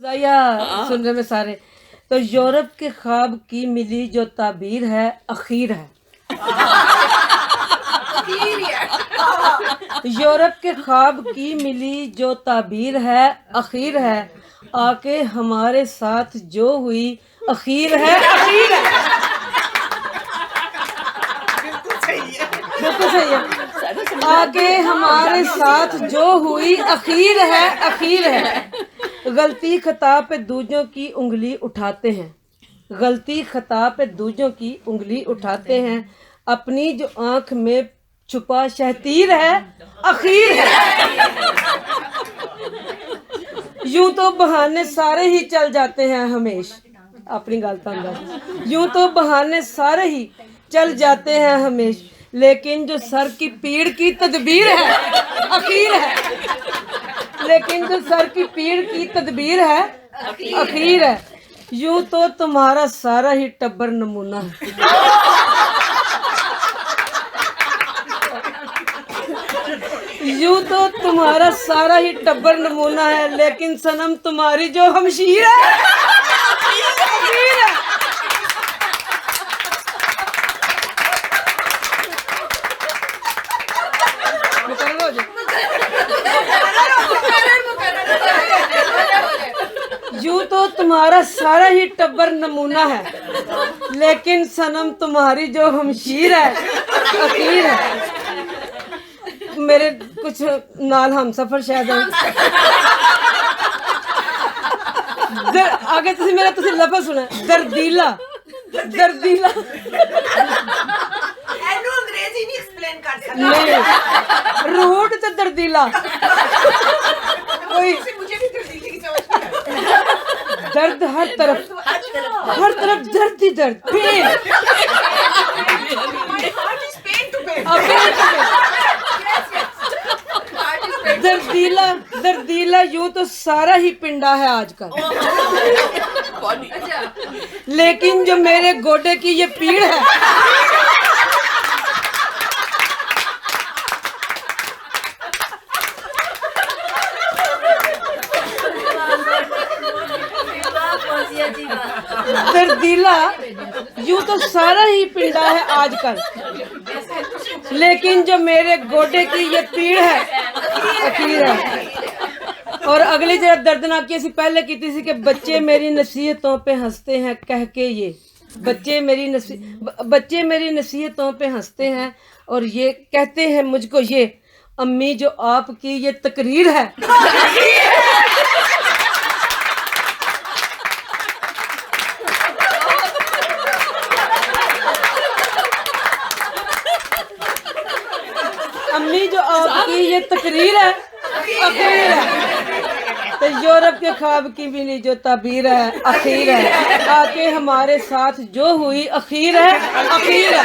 या सुन रहे में सारे। तो यूरोप के ख्वाब की मिली जो ताबीर है अखीर है। यूरोप के ख्वाब की मिली जो ताबीर है अखीर है, आके हमारे साथ जो हुई अखीर है अखीर है। बिल्कुल सही है। आगे हमारे साथ जो हुई अखीर है अखीर है। गलती खता पे दूजों की उंगली उठाते हैं, गलती खता पे दूजों की उंगली उठाते हैं, अपनी जो आंख में छुपा शहतीर है अखीर है। यूं तो बहाने सारे ही चल जाते हैं हमेश, अपनी गलत यूं तो बहाने सारे ही चल जाते हैं हमेश, लेकिन जो सर की पीड़ की तदबीर है अखीर है। लेकिन जो सर की पीड़ की तदबीर है अखीर है। यूं तो तुम्हारा सारा ही टब्बर नमूना है। यूं तो तुम्हारा सारा ही टब्बर नमूना है, लेकिन सनम तुम्हारी जो हमशीर है अखीर है। यूं तो तुम्हारा सारा ही टब्बर नमूना है, लेकिन सनम तुम्हारी जो हमशीर है अखीर है। मेरे कुछ नाल हम सफर शायद आगे तुसी मेरा तुसी लफ्ज़ सुना दर्दीला दर्दीला अंग्रेजी नहीं एक्सप्लेन कर सकता। नहीं रूट तो दर्दीला कोई मुझे भी दर्दीले की समझ नहीं आई। दर्द हर तरफ दर्द ही दर्द pain. My heart is pain to pain. दर्दीला दर्दीला यूं तो सारा ही पिंडा है आजकल, लेकिन जो मेरे गोडे की ये पीड़ है दर्दीला यूं तो सारा ही पिंडा है आजकल, लेकिन जो मेरे गोडे की ये पीड़ है अखीर है। और अगली जरा दर्दनाक की पहले की थी कि बच्चे मेरी नसीहतों पे हंसते हैं कह के, ये बच्चे मेरी नसीहतों पे हंसते हैं और ये कहते हैं मुझको ये अम्मी जो आपकी ये तकरीर है। अम्मी जो आपकी ये तकरीर है अखीर है। तो यूरोप के ख्वाब की मिली जो ताबीर है अखीर है, आके हमारे साथ जो हुई अखीर है अखीर है।